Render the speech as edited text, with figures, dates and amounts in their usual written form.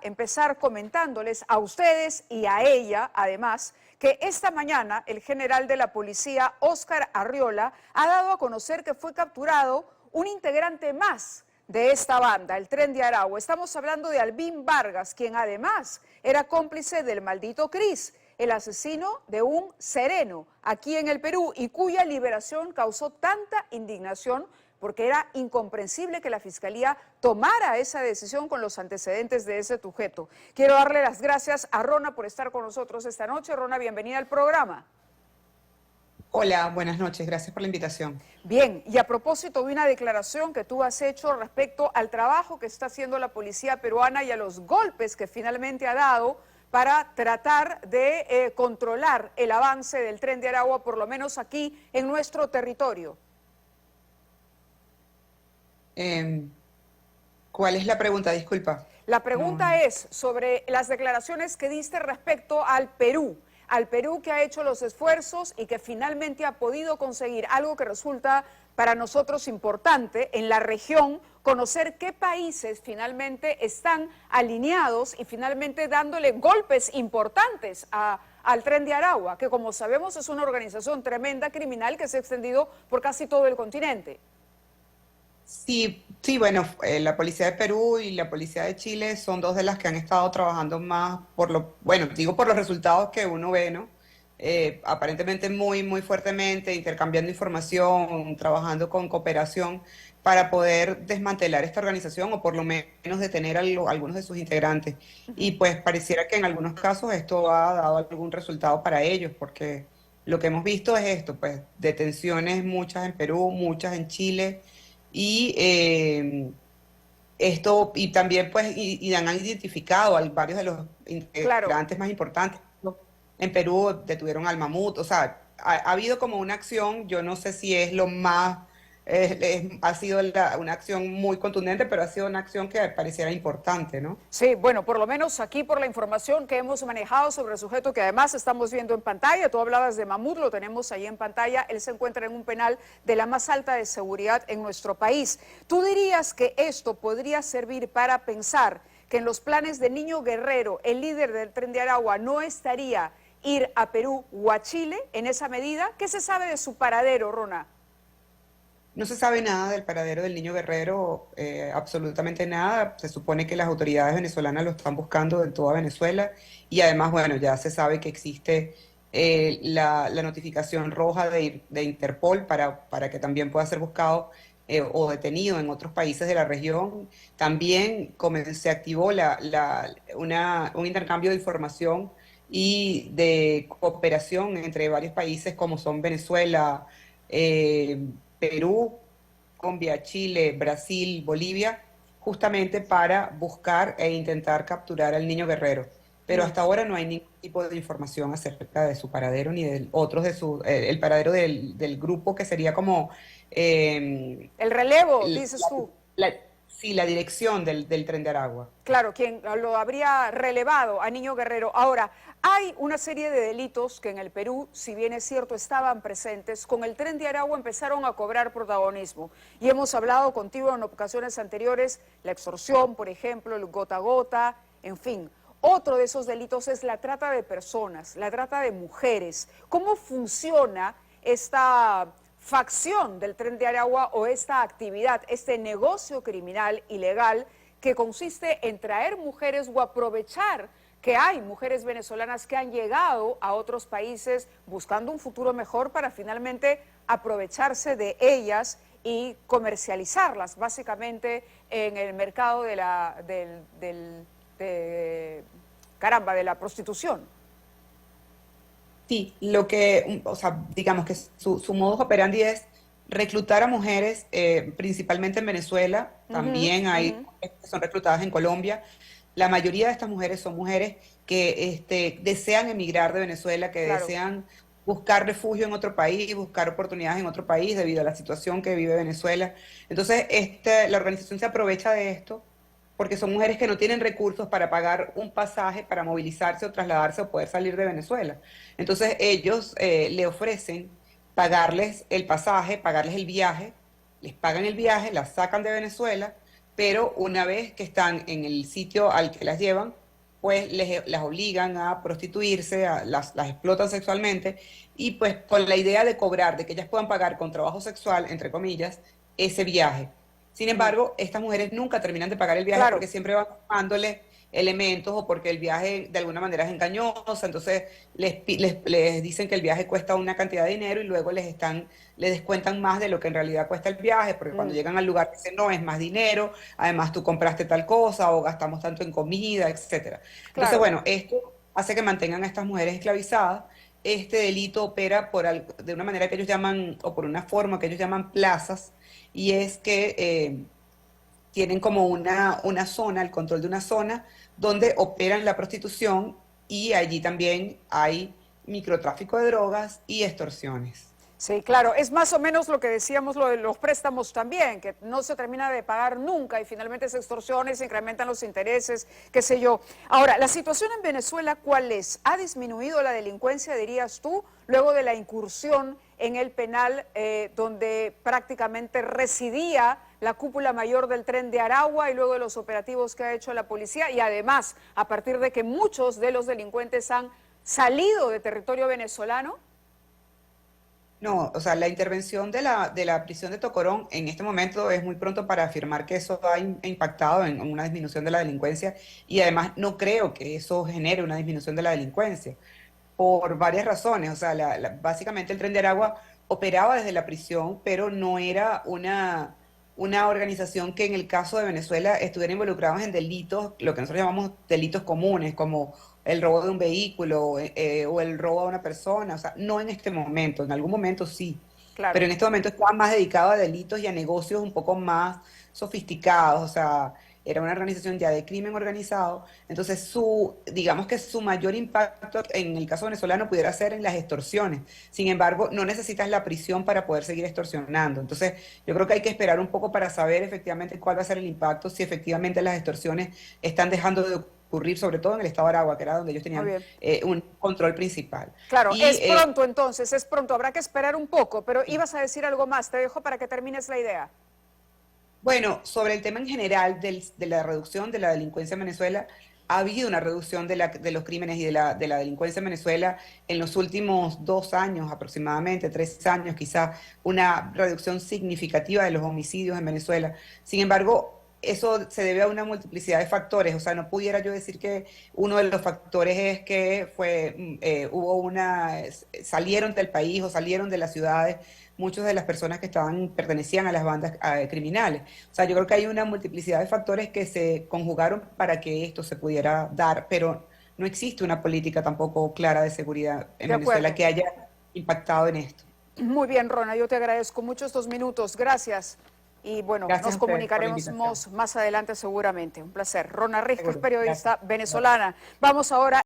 Empezar comentándoles a ustedes y a ella, además, que esta mañana el general de la policía, Óscar Arriola, ha dado a conocer que fue capturado un integrante más de esta banda, el Tren de Aragua. Estamos hablando de Albín Vargas, quien además era cómplice del maldito Cris, el asesino de un sereno aquí en el Perú, y cuya liberación causó tanta indignación porque era incomprensible que la Fiscalía tomara esa decisión con los antecedentes de ese sujeto. Quiero darle las gracias a Rona por estar con nosotros esta noche. Rona, bienvenida al programa. Hola, buenas noches, gracias por la invitación. Bien, y a propósito de una declaración que tú has hecho respecto al trabajo que está haciendo la policía peruana y a los golpes que finalmente ha dado para tratar de controlar el avance del Tren de Aragua, por lo menos aquí en nuestro territorio. ¿Cuál es la pregunta? Disculpa. La pregunta es sobre las declaraciones que diste respecto al Perú que ha hecho los esfuerzos y que finalmente ha podido conseguir algo que resulta para nosotros importante en la región, conocer qué países finalmente están alineados y finalmente dándole golpes importantes al Tren de Aragua, que como sabemos es una organización tremenda criminal que se ha extendido por casi todo el continente. Sí, sí, bueno, la Policía de Perú y la Policía de Chile son dos de las que han estado trabajando más bueno, digo por los resultados que uno ve, ¿no? Aparentemente muy fuertemente, intercambiando información, trabajando con cooperación para poder desmantelar esta organización o por lo menos detener a algunos de sus integrantes. Y pues pareciera que en algunos casos esto ha dado algún resultado para ellos, porque lo que hemos visto es esto, pues detenciones muchas en Perú, muchas en Chile y esto, y también pues, y han identificado a varios de los Claro. integrantes más importantes. En Perú detuvieron al mamut, o sea, ha habido como una acción, yo no sé si es lo más, ha sido una acción muy contundente, pero ha sido una acción que pareciera importante, ¿no? Sí, bueno, por lo menos aquí por la información que hemos manejado sobre el sujeto que además estamos viendo en pantalla, tú hablabas de Mamut, lo tenemos ahí en pantalla, él se encuentra en un penal de la más alta de seguridad en nuestro país. ¿Tú dirías que esto podría servir para pensar que en los planes de Niño Guerrero, el líder del Tren de Aragua, no estaría ir a Perú o a Chile en esa medida? ¿Qué se sabe de su paradero, Rona? No se sabe nada del paradero del niño Guerrero, absolutamente nada. Se supone que las autoridades venezolanas lo están buscando en toda Venezuela y además, bueno, ya se sabe que existe la notificación roja de Interpol para que también pueda ser buscado o detenido en otros países de la región. También se activó un intercambio de información y de cooperación entre varios países como son Venezuela, Perú, Colombia, Chile, Brasil, Bolivia, justamente para buscar e intentar capturar al niño guerrero. Pero hasta ahora no hay ningún tipo de información acerca de su paradero ni de otros de el paradero del grupo que sería como El relevo, dices tú. sí, la dirección del Tren de Aragua. Claro, quien lo habría relevado a Niño Guerrero. Ahora, hay una serie de delitos que en el Perú, si bien es cierto, estaban presentes, con el Tren de Aragua empezaron a cobrar protagonismo. Y hemos hablado contigo en ocasiones anteriores, la extorsión, por ejemplo, el gota a gota, en fin. Otro de esos delitos es la trata de personas, la trata de mujeres. ¿Cómo funciona esta facción del Tren de Aragua o esta actividad, este negocio criminal ilegal que consiste en traer mujeres o aprovechar que hay mujeres venezolanas que han llegado a otros países buscando un futuro mejor para finalmente aprovecharse de ellas y comercializarlas básicamente en el mercado de de la prostitución? Sí, o sea, digamos que su modus operandi es reclutar a mujeres, principalmente en Venezuela, también hay mujeres que son reclutadas en Colombia. La mayoría de estas mujeres son mujeres que desean emigrar de Venezuela, que Claro. desean buscar refugio en otro país, buscar oportunidades en otro país debido a la situación que vive Venezuela. Entonces, la organización se aprovecha de esto porque son mujeres que no tienen recursos para pagar un pasaje para movilizarse o trasladarse o poder salir de Venezuela. Entonces ellos le ofrecen pagarles el pasaje, pagarles el viaje, les pagan el viaje, las sacan de Venezuela, pero una vez que están en el sitio al que las llevan, pues las obligan a prostituirse, las explotan sexualmente y pues con la idea de cobrar, de que ellas puedan pagar con trabajo sexual, entre comillas, ese viaje. Sin embargo, estas mujeres nunca terminan de pagar el viaje Claro. porque siempre van sumándole elementos o porque el viaje de alguna manera es engañoso, entonces les dicen que el viaje cuesta una cantidad de dinero y luego les descuentan más de lo que en realidad cuesta el viaje, porque cuando llegan al lugar dicen, no, es más dinero, además tú compraste tal cosa o gastamos tanto en comida, etcétera. Entonces, Claro. bueno, esto hace que mantengan a estas mujeres esclavizadas. Este delito opera de una manera que ellos llaman, o por una forma que ellos llaman plazas, y es que tienen como una zona, el control de una zona, donde operan la prostitución y allí también hay microtráfico de drogas y extorsiones. Sí, claro, es más o menos lo que decíamos lo de los préstamos también, que no se termina de pagar nunca y finalmente se extorsiones, se incrementan los intereses, qué sé yo. Ahora, la situación en Venezuela, ¿cuál es? ¿Ha disminuido la delincuencia, dirías tú, luego de la incursión en el penal donde prácticamente residía la cúpula mayor del Tren de Aragua y luego de los operativos que ha hecho la policía y además a partir de que muchos de los delincuentes han salido de territorio venezolano? No, o sea, la intervención de la prisión de Tocorón en este momento es muy pronto para afirmar que eso ha impactado en una disminución de la delincuencia y además no creo que eso genere una disminución de la delincuencia por varias razones. O sea, básicamente el Tren de Aragua operaba desde la prisión, pero no era una organización que en el caso de Venezuela estuviera involucrados en delitos, lo que nosotros llamamos delitos comunes, como el robo de un vehículo o el robo a una persona. O sea, no en este momento, en algún momento sí, Claro. pero en este momento estaba más dedicado a delitos y a negocios un poco más sofisticados. O sea, era una organización ya de crimen organizado, entonces digamos que su mayor impacto en el caso venezolano pudiera ser en las extorsiones. Sin embargo, no necesitas la prisión para poder seguir extorsionando. Entonces, yo creo que hay que esperar un poco para saber efectivamente cuál va a ser el impacto, si efectivamente las extorsiones están dejando de ocurrir, sobre todo en el estado de Aragua, que era donde ellos Muy tenían bien. un control principal. Claro, Y es pronto entonces, es pronto, habrá que esperar un poco, pero ibas a decir algo más, te dejo para que termines la idea. bueno, sobre el tema en general de la reducción de la delincuencia en Venezuela, ha habido una reducción de los crímenes y de la delincuencia en Venezuela en los últimos 2 años aproximadamente, 3 años quizá, una reducción significativa de los homicidios en Venezuela. Sin embargo, eso se debe a una multiplicidad de factores. O sea, no pudiera yo decir que uno de los factores es que salieron del país o salieron de las ciudades muchas de las personas que pertenecían a las bandas criminales. O sea, yo creo que hay una multiplicidad de factores que se conjugaron para que esto se pudiera dar, pero no existe una política tampoco clara de seguridad en De Venezuela acuerdo. que haya impactado en esto. Muy bien, Rona, yo te agradezco mucho estos minutos, gracias. Y bueno, Gracias nos a ustedes por la comunicaremos invitación. más adelante seguramente. Un placer. Rona Risco es Seguro. Gracias. periodista venezolana. Vamos ahora.